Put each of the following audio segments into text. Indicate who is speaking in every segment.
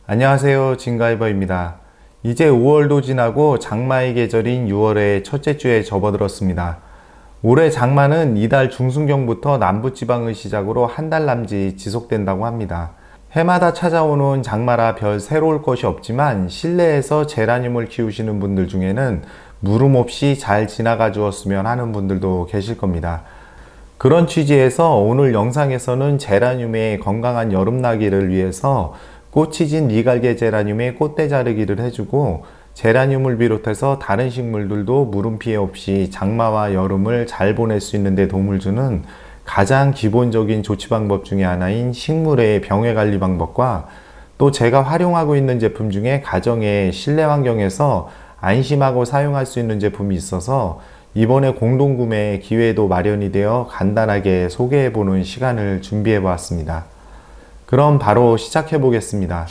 Speaker 1: 안녕하세요, 진가이버입니다. 이제 5월도 지나고 장마의 계절인 6월의 첫째 주에 접어들었습니다. 올해 장마는 이달 중순경부터 남부지방을 시작으로 한 달 남짓 지속된다고 합니다. 해마다 찾아오는 장마라 별 새로울 것이 없지만 실내에서 제라늄을 키우시는 분들 중에는 물음 없이 잘 지나가 주었으면 하는 분들도 계실 겁니다. 그런 취지에서 오늘 영상에서는 제라늄의 건강한 여름나기를 위해서 꽃이 진 니갈게 제라늄의 꽃대 자르기를 해주고, 제라늄을 비롯해서 다른 식물들도 물음 피해 없이 장마와 여름을 잘 보낼 수 있는 데 도움을 주는 가장 기본적인 조치 방법 중에 하나인 식물의 병해 관리 방법과, 또 제가 활용하고 있는 제품 중에 가정의 실내 환경에서 안심하고 사용할 수 있는 제품이 있어서 이번에 공동 구매 기회도 마련이 되어 간단하게 소개해 보는 시간을 준비해 보았습니다. 그럼 바로 시작해 보겠습니다.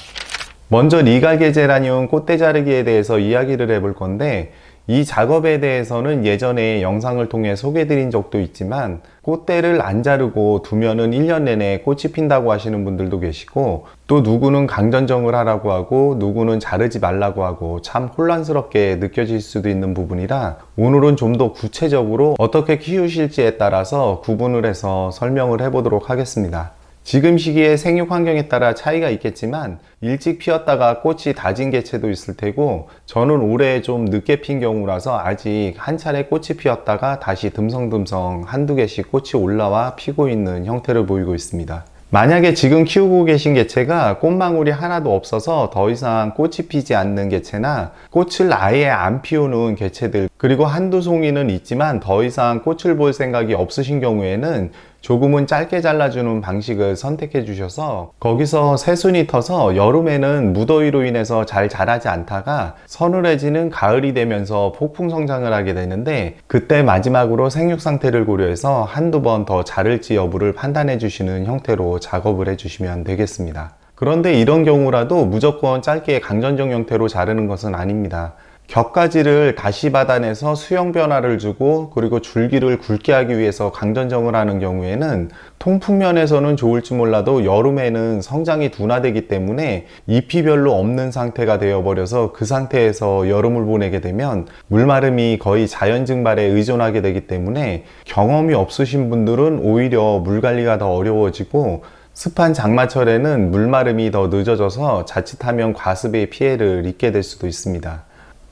Speaker 1: 먼저 니갈게 제라늄 꽃대 자르기에 대해서 이야기를 해볼 건데, 이 작업에 대해서는 예전에 영상을 통해 소개해 드린 적도 있지만, 꽃대를 안 자르고 두면은 1년 내내 꽃이 핀다고 하시는 분들도 계시고, 또 누구는 강전정을 하라고 하고 누구는 자르지 말라고 하고 참 혼란스럽게 느껴질 수도 있는 부분이라, 오늘은 좀 더 구체적으로 어떻게 키우실지에 따라서 구분을 해서 설명을 해보도록 하겠습니다. 지금 시기에 생육 환경에 따라 차이가 있겠지만 일찍 피었다가 꽃이 다진 개체도 있을 테고, 저는 올해 좀 늦게 핀 경우라서 아직 한 차례 꽃이 피었다가 다시 듬성듬성 한두 개씩 꽃이 올라와 피고 있는 형태를 보이고 있습니다. 만약에 지금 키우고 계신 개체가 꽃망울이 하나도 없어서 더 이상 꽃이 피지 않는 개체나 꽃을 아예 안 피우는 개체들, 그리고 한두 송이는 있지만 더 이상 꽃을 볼 생각이 없으신 경우에는 조금은 짧게 잘라주는 방식을 선택해 주셔서 거기서 새순이 터서 여름에는 무더위로 인해서 잘 자라지 않다가 서늘해지는 가을이 되면서 폭풍 성장을 하게 되는데, 그때 마지막으로 생육 상태를 고려해서 한두 번 더 자를지 여부를 판단해 주시는 형태로 작업을 해 주시면 되겠습니다. 그런데 이런 경우라도 무조건 짧게 강전정 형태로 자르는 것은 아닙니다. 격가지를 다시 받아내서 수형 변화를 주고, 그리고 줄기를 굵게 하기 위해서 강전정을 하는 경우에는 통풍면에서는 좋을지 몰라도 여름에는 성장이 둔화되기 때문에 잎이 별로 없는 상태가 되어버려서 그 상태에서 여름을 보내게 되면 물마름이 거의 자연 증발에 의존하게 되기 때문에 경험이 없으신 분들은 오히려 물 관리가 더 어려워지고, 습한 장마철에는 물마름이 더 늦어져서 자칫하면 과습의 피해를 입게 될 수도 있습니다.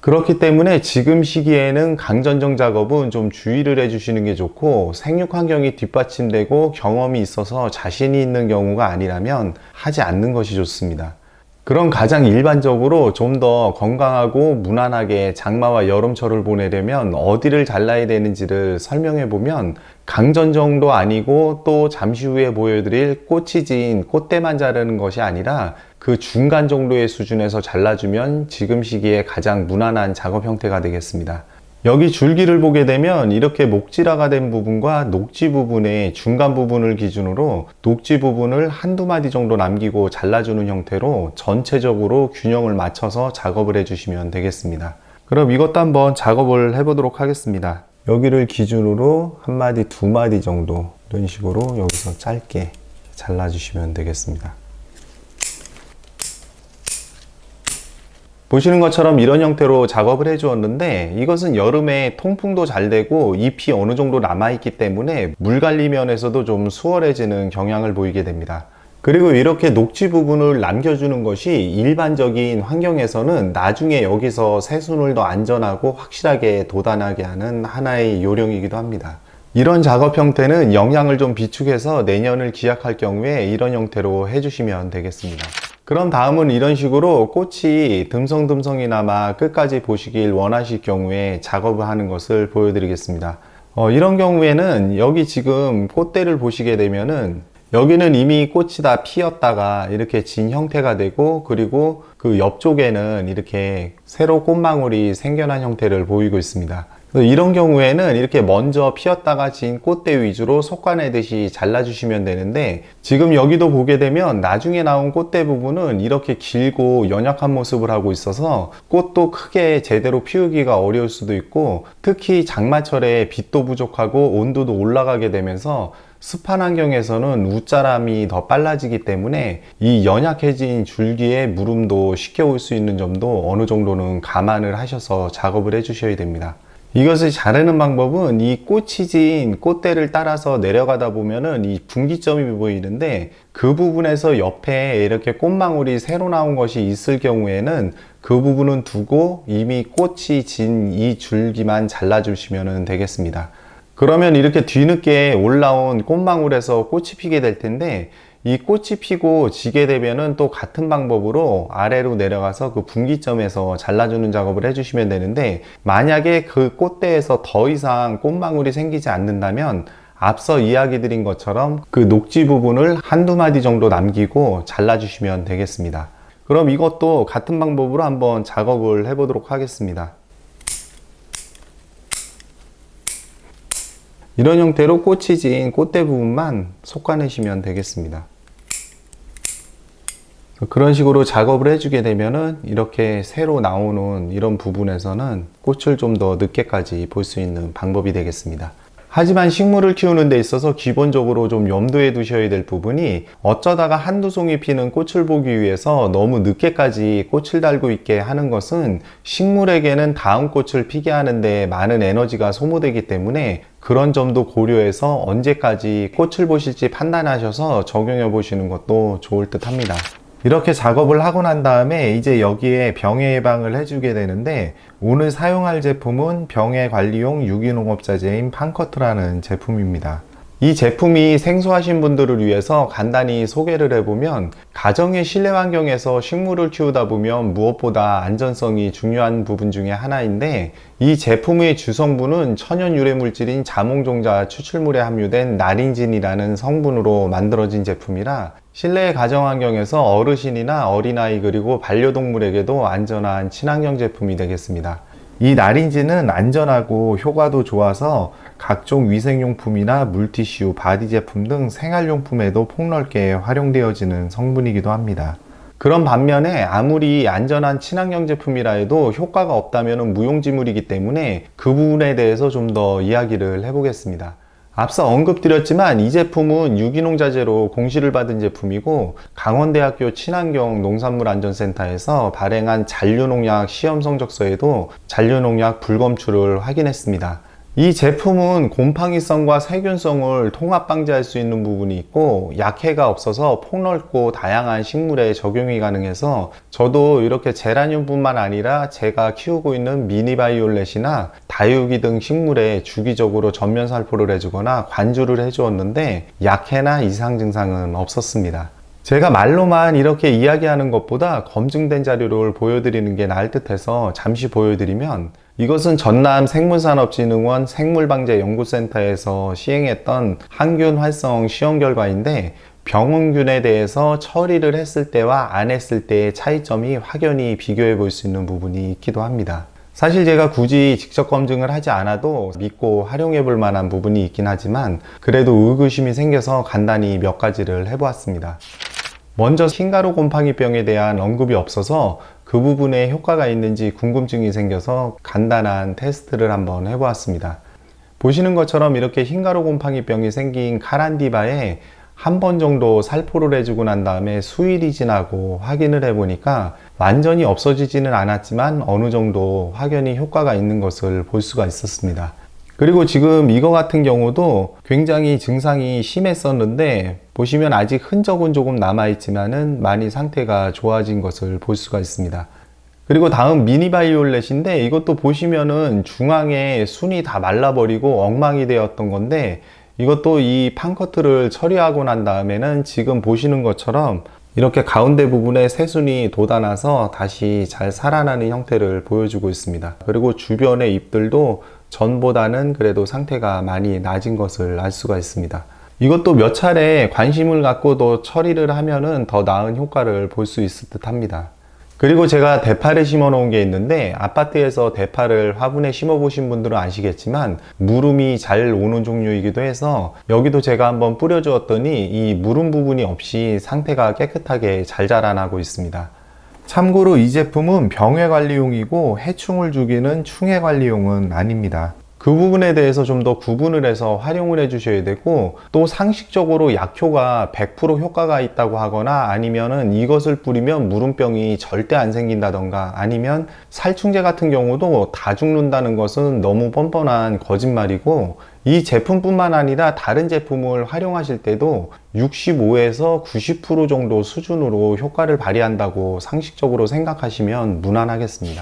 Speaker 1: 그렇기 때문에 지금 시기에는 강전정 작업은 좀 주의를 해주시는 게 좋고, 생육 환경이 뒷받침되고 경험이 있어서 자신이 있는 경우가 아니라면 하지 않는 것이 좋습니다. 그럼 가장 일반적으로 좀 더 건강하고 무난하게 장마와 여름철을 보내려면 어디를 잘라야 되는지를 설명해 보면, 강전정도 아니고 또 잠시 후에 보여드릴 꽃이 진 꽃대만 자르는 것이 아니라 그 중간 정도의 수준에서 잘라주면 지금 시기에 가장 무난한 작업 형태가 되겠습니다. 여기 줄기를 보게 되면 이렇게 목질화가 된 부분과 녹지 부분의 중간 부분을 기준으로 녹지 부분을 한두 마디 정도 남기고 잘라주는 형태로 전체적으로 균형을 맞춰서 작업을 해주시면 되겠습니다. 그럼 이것도 한번 작업을 해보도록 하겠습니다. 여기를 기준으로 한 마디, 두 마디 정도 이런 식으로 여기서 짧게 잘라주시면 되겠습니다. 보시는 것처럼 이런 형태로 작업을 해 주었는데, 이것은 여름에 통풍도 잘 되고 잎이 어느 정도 남아있기 때문에 물 관리 면에서도 좀 수월해지는 경향을 보이게 됩니다. 그리고 이렇게 녹지 부분을 남겨주는 것이 일반적인 환경에서는 나중에 여기서 새순을 더 안전하고 확실하게 돋아나게 하는 하나의 요령이기도 합니다. 이런 작업 형태는 영양을 좀 비축해서 내년을 기약할 경우에 이런 형태로 해주시면 되겠습니다. 그럼 다음은 이런 식으로 꽃이 듬성듬성이나마 끝까지 보시길 원하실 경우에 작업을 하는 것을 보여드리겠습니다. 이런 경우에는 여기 지금 꽃대를 보시게 되면은 여기는 이미 꽃이 다 피었다가 이렇게 진 형태가 되고, 그리고 그 옆쪽에는 이렇게 새로 꽃망울이 생겨난 형태를 보이고 있습니다. 이런 경우에는 이렇게 먼저 피었다가 진 꽃대 위주로 솎아내듯이 잘라주시면 되는데, 지금 여기도 보게 되면 나중에 나온 꽃대 부분은 이렇게 길고 연약한 모습을 하고 있어서 꽃도 크게 제대로 피우기가 어려울 수도 있고, 특히 장마철에 빛도 부족하고 온도도 올라가게 되면서 습한 환경에서는 웃자람이 더 빨라지기 때문에 이 연약해진 줄기에 물음도 쉽게 올 수 있는 점도 어느 정도는 감안을 하셔서 작업을 해 주셔야 됩니다. 이것을 자르는 방법은 이 꽃이 진 꽃대를 따라서 내려가다 보면은 이 분기점이 보이는데, 그 부분에서 옆에 이렇게 꽃망울이 새로 나온 것이 있을 경우에는 그 부분은 두고 이미 꽃이 진 이 줄기만 잘라주시면 되겠습니다. 그러면 이렇게 뒤늦게 올라온 꽃망울에서 꽃이 피게 될 텐데, 이 꽃이 피고 지게 되면은 또 같은 방법으로 아래로 내려가서 그 분기점에서 잘라주는 작업을 해주시면 되는데, 만약에 그 꽃대에서 더 이상 꽃망울이 생기지 않는다면 앞서 이야기 드린 것처럼 그 녹지 부분을 한두 마디 정도 남기고 잘라주시면 되겠습니다. 그럼 이것도 같은 방법으로 한번 작업을 해보도록 하겠습니다. 이런 형태로 꽃이 진 꽃대 부분만 솎아내시면 되겠습니다. 그런 식으로 작업을 해주게 되면은 이렇게 새로 나오는 이런 부분에서는 꽃을 좀 더 늦게까지 볼 수 있는 방법이 되겠습니다. 하지만 식물을 키우는 데 있어서 기본적으로 좀 염두에 두셔야 될 부분이, 어쩌다가 한두 송이 피는 꽃을 보기 위해서 너무 늦게까지 꽃을 달고 있게 하는 것은 식물에게는 다음 꽃을 피게 하는데 많은 에너지가 소모되기 때문에, 그런 점도 고려해서 언제까지 꽃을 보실지 판단하셔서 적용해 보시는 것도 좋을 듯 합니다. 이렇게 작업을 하고 난 다음에 이제 여기에 병해 예방을 해주게 되는데, 오늘 사용할 제품은 병해 관리용 유기농업자재인 판커트라는 제품입니다. 이 제품이 생소하신 분들을 위해서 간단히 소개를 해보면, 가정의 실내 환경에서 식물을 키우다 보면 무엇보다 안전성이 중요한 부분 중에 하나인데, 이 제품의 주성분은 천연 유래 물질인 자몽종자 추출물에 함유된 나린진이라는 성분으로 만들어진 제품이라, 실내 가정 환경에서 어르신이나 어린아이 그리고 반려동물에게도 안전한 친환경 제품이 되겠습니다. 이 나린진은 안전하고 효과도 좋아서 각종 위생용품이나 물티슈, 바디 제품 등 생활용품에도 폭넓게 활용되어지는 성분이기도 합니다. 그런 반면에 아무리 안전한 친환경 제품이라 해도 효과가 없다면 무용지물이기 때문에 그 부분에 대해서 좀 더 이야기를 해보겠습니다. 앞서 언급드렸지만 이 제품은 유기농 자재로 공시를 받은 제품이고, 강원대학교 친환경 농산물안전센터에서 발행한 잔류농약 시험 성적서에도 잔류농약 불검출을 확인했습니다. 이 제품은 곰팡이성과 세균성을 통합 방지할 수 있는 부분이 있고, 약해가 없어서 폭넓고 다양한 식물에 적용이 가능해서, 저도 이렇게 제라늄뿐만 아니라 제가 키우고 있는 미니바이올렛이나 다육이 등 식물에 주기적으로 전면 살포를 해주거나 관주를 해주었는데 약해나 이상 증상은 없었습니다. 제가 말로만 이렇게 이야기하는 것보다 검증된 자료를 보여드리는 게 나을 듯해서 잠시 보여드리면, 이것은 전남 생물산업진흥원 생물방제연구센터에서 시행했던 항균 활성 시험 결과인데, 병원균에 대해서 처리를 했을 때와 안 했을 때의 차이점이 확연히 비교해 볼 수 있는 부분이 있기도 합니다. 사실 제가 굳이 직접 검증을 하지 않아도 믿고 활용해 볼 만한 부분이 있긴 하지만, 그래도 의구심이 생겨서 간단히 몇 가지를 해보았습니다. 먼저 흰가루 곰팡이병에 대한 언급이 없어서 그 부분에 효과가 있는지 궁금증이 생겨서 간단한 테스트를 한번 해보았습니다. 보시는 것처럼 이렇게 흰가루 곰팡이병이 생긴 카란디바에 한 번 정도 살포를 해주고 난 다음에 수일이 지나고 확인을 해보니까 완전히 없어지지는 않았지만 어느 정도 확연히 효과가 있는 것을 볼 수가 있었습니다. 그리고 지금 이거 같은 경우도 굉장히 증상이 심했었는데, 보시면 아직 흔적은 조금 남아있지만은 많이 상태가 좋아진 것을 볼 수가 있습니다. 그리고 다음 미니바이올렛인데, 이것도 보시면은 중앙에 순이 다 말라버리고 엉망이 되었던 건데, 이것도 이 판커트를 처리하고 난 다음에는 지금 보시는 것처럼 이렇게 가운데 부분에 새순이 돋아나서 다시 잘 살아나는 형태를 보여주고 있습니다. 그리고 주변의 잎들도 전보다는 그래도 상태가 많이 나아진 것을 알 수가 있습니다. 이것도 몇 차례 관심을 갖고 더 처리를 하면은 더 나은 효과를 볼 수 있을 듯 합니다. 그리고 제가 대파를 심어 놓은 게 있는데, 아파트에서 대파를 화분에 심어 보신 분들은 아시겠지만 무름이 잘 오는 종류이기도 해서 여기도 제가 한번 뿌려 주었더니 이 무름 부분이 없이 상태가 깨끗하게 잘 자라나고 있습니다. 참고로 이 제품은 병해 관리용이고 해충을 죽이는 충해 관리용은 아닙니다. 그 부분에 대해서 좀 더 구분을 해서 활용을 해 주셔야 되고, 또 상식적으로 약효가 100% 효과가 있다고 하거나 아니면은 이것을 뿌리면 무름병이 절대 안 생긴다던가 아니면 살충제 같은 경우도 다 죽는다는 것은 너무 뻔뻔한 거짓말이고, 이 제품뿐만 아니라 다른 제품을 활용하실 때도 65에서 90% 정도 수준으로 효과를 발휘한다고 상식적으로 생각하시면 무난하겠습니다.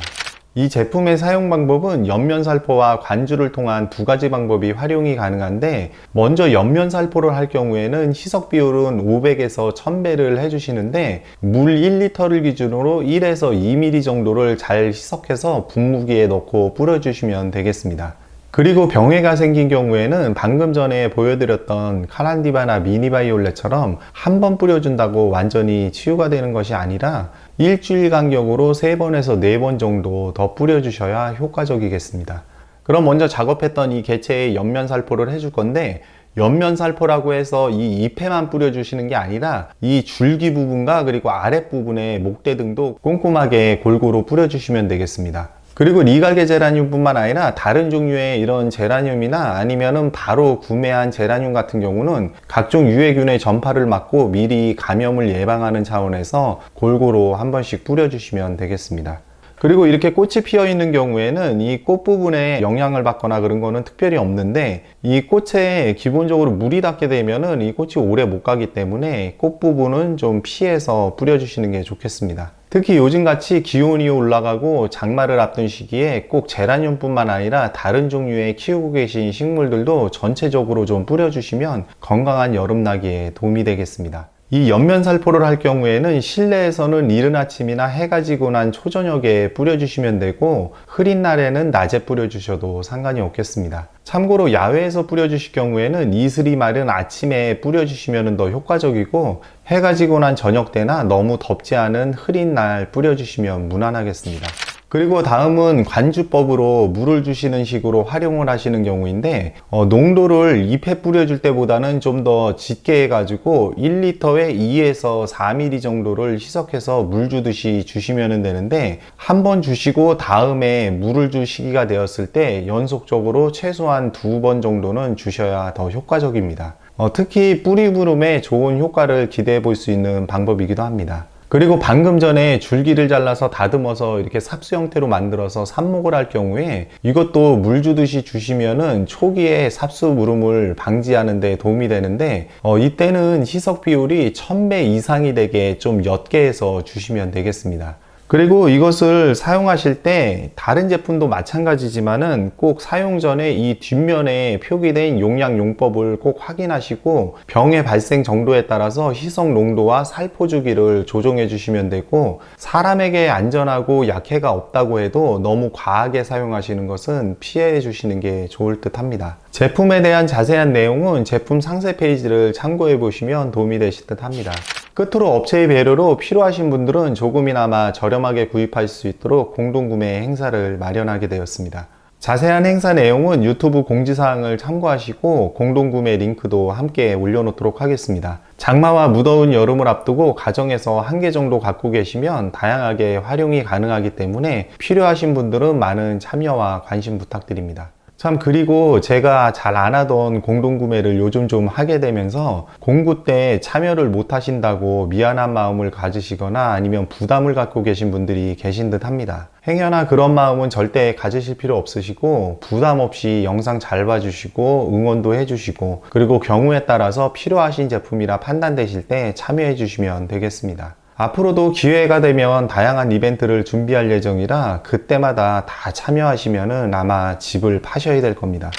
Speaker 1: 이 제품의 사용 방법은 옆면살포와 관주를 통한 두 가지 방법이 활용이 가능한데, 먼저 옆면살포를 할 경우에는 희석 비율은 500에서 1000배를 해주시는데, 물 1리터를 기준으로 1에서 2ml 정도를 잘 희석해서 분무기에 넣고 뿌려주시면 되겠습니다. 그리고 병해가 생긴 경우에는 방금 전에 보여드렸던 카란디바나 미니바이올렛처럼 한 번 뿌려준다고 완전히 치유가 되는 것이 아니라 일주일 간격으로 3번에서 4번 정도 더 뿌려주셔야 효과적이겠습니다. 그럼 먼저 작업했던 이 개체의 옆면살포를 해줄 건데, 옆면살포라고 해서 이 잎에만 뿌려주시는 게 아니라 이 줄기 부분과 그리고 아랫부분의 목대 등도 꼼꼼하게 골고루 뿌려주시면 되겠습니다. 그리고 리갈게 제라늄뿐만 아니라 다른 종류의 이런 제라늄이나 아니면은 바로 구매한 제라늄 같은 경우는 각종 유해균의 전파를 막고 미리 감염을 예방하는 차원에서 골고루 한 번씩 뿌려주시면 되겠습니다. 그리고 이렇게 꽃이 피어 있는 경우에는 이 꽃 부분에 영향을 받거나 그런 거는 특별히 없는데, 이 꽃에 기본적으로 물이 닿게 되면은 이 꽃이 오래 못 가기 때문에 꽃 부분은 좀 피해서 뿌려주시는 게 좋겠습니다. 특히 요즘같이 기온이 올라가고 장마를 앞둔 시기에 꼭 제라늄뿐만 아니라 다른 종류의 키우고 계신 식물들도 전체적으로 좀 뿌려주시면 건강한 여름나기에 도움이 되겠습니다. 이 옆면살포를 할 경우에는 실내에서는 이른 아침이나 해가 지고 난 초저녁에 뿌려주시면 되고, 흐린 날에는 낮에 뿌려주셔도 상관이 없겠습니다. 참고로 야외에서 뿌려주실 경우에는 이슬이 마른 아침에 뿌려주시면 더 효과적이고, 해가 지고 난 저녁 때나 너무 덥지 않은 흐린 날 뿌려주시면 무난하겠습니다. 그리고 다음은 관주법으로 물을 주시는 식으로 활용을 하시는 경우인데, 농도를 잎에 뿌려줄 때보다는 좀 더 짙게 해가지고 1리터에 2에서 4ml 정도를 희석해서 물 주듯이 주시면 되는데, 한 번 주시고 다음에 물을 줄 시기가 되었을 때 연속적으로 최소한 2번 정도는 주셔야 더 효과적입니다. 특히 뿌리 부름에 좋은 효과를 기대해 볼 수 있는 방법이기도 합니다. 그리고 방금 전에 줄기를 잘라서 다듬어서 이렇게 삽수 형태로 만들어서 삽목을 할 경우에 이것도 물 주듯이 주시면은 초기에 삽수 무름을 방지하는 데 도움이 되는데, 이때는 희석 비율이 1000배 이상이 되게 좀 옅게 해서 주시면 되겠습니다. 그리고 이것을 사용하실 때 다른 제품도 마찬가지지만은 꼭 사용 전에 이 뒷면에 표기된 용량 용법을 꼭 확인하시고, 병의 발생 정도에 따라서 희석 농도와 살포 주기를 조정해 주시면 되고, 사람에게 안전하고 약해가 없다고 해도 너무 과하게 사용하시는 것은 피해 주시는 게 좋을 듯 합니다. 제품에 대한 자세한 내용은 제품 상세 페이지를 참고해 보시면 도움이 되실 듯 합니다. 끝으로 업체의 배려로 필요하신 분들은 조금이나마 저렴하게 구입할 수 있도록 공동구매 행사를 마련하게 되었습니다. 자세한 행사 내용은 유튜브 공지사항을 참고하시고 공동구매 링크도 함께 올려놓도록 하겠습니다. 장마와 무더운 여름을 앞두고 가정에서 한 개 정도 갖고 계시면 다양하게 활용이 가능하기 때문에 필요하신 분들은 많은 참여와 관심 부탁드립니다. 참, 그리고 제가 잘 안 하던 공동구매를 요즘 좀 하게 되면서 공구 때 참여를 못 하신다고 미안한 마음을 가지시거나 아니면 부담을 갖고 계신 분들이 계신 듯 합니다. 행여나 그런 마음은 절대 가지실 필요 없으시고, 부담 없이 영상 잘 봐주시고 응원도 해주시고, 그리고 경우에 따라서 필요하신 제품이라 판단되실 때 참여해 주시면 되겠습니다. 앞으로도 기회가 되면 다양한 이벤트를 준비할 예정이라 그때마다 다 참여하시면은 아마 집을 파셔야 될 겁니다.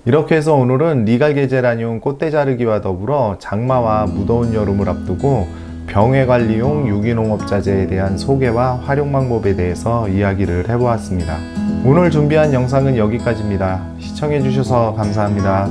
Speaker 1: 이렇게 해서 오늘은 리갈게 제라늄 꽃대 자르기와 더불어 장마와 무더운 여름을 앞두고 병해 관리용 유기농업자재에 대한 소개와 활용 방법에 대해서 이야기를 해보았습니다. 오늘 준비한 영상은 여기까지입니다. 시청해 주셔서 감사합니다.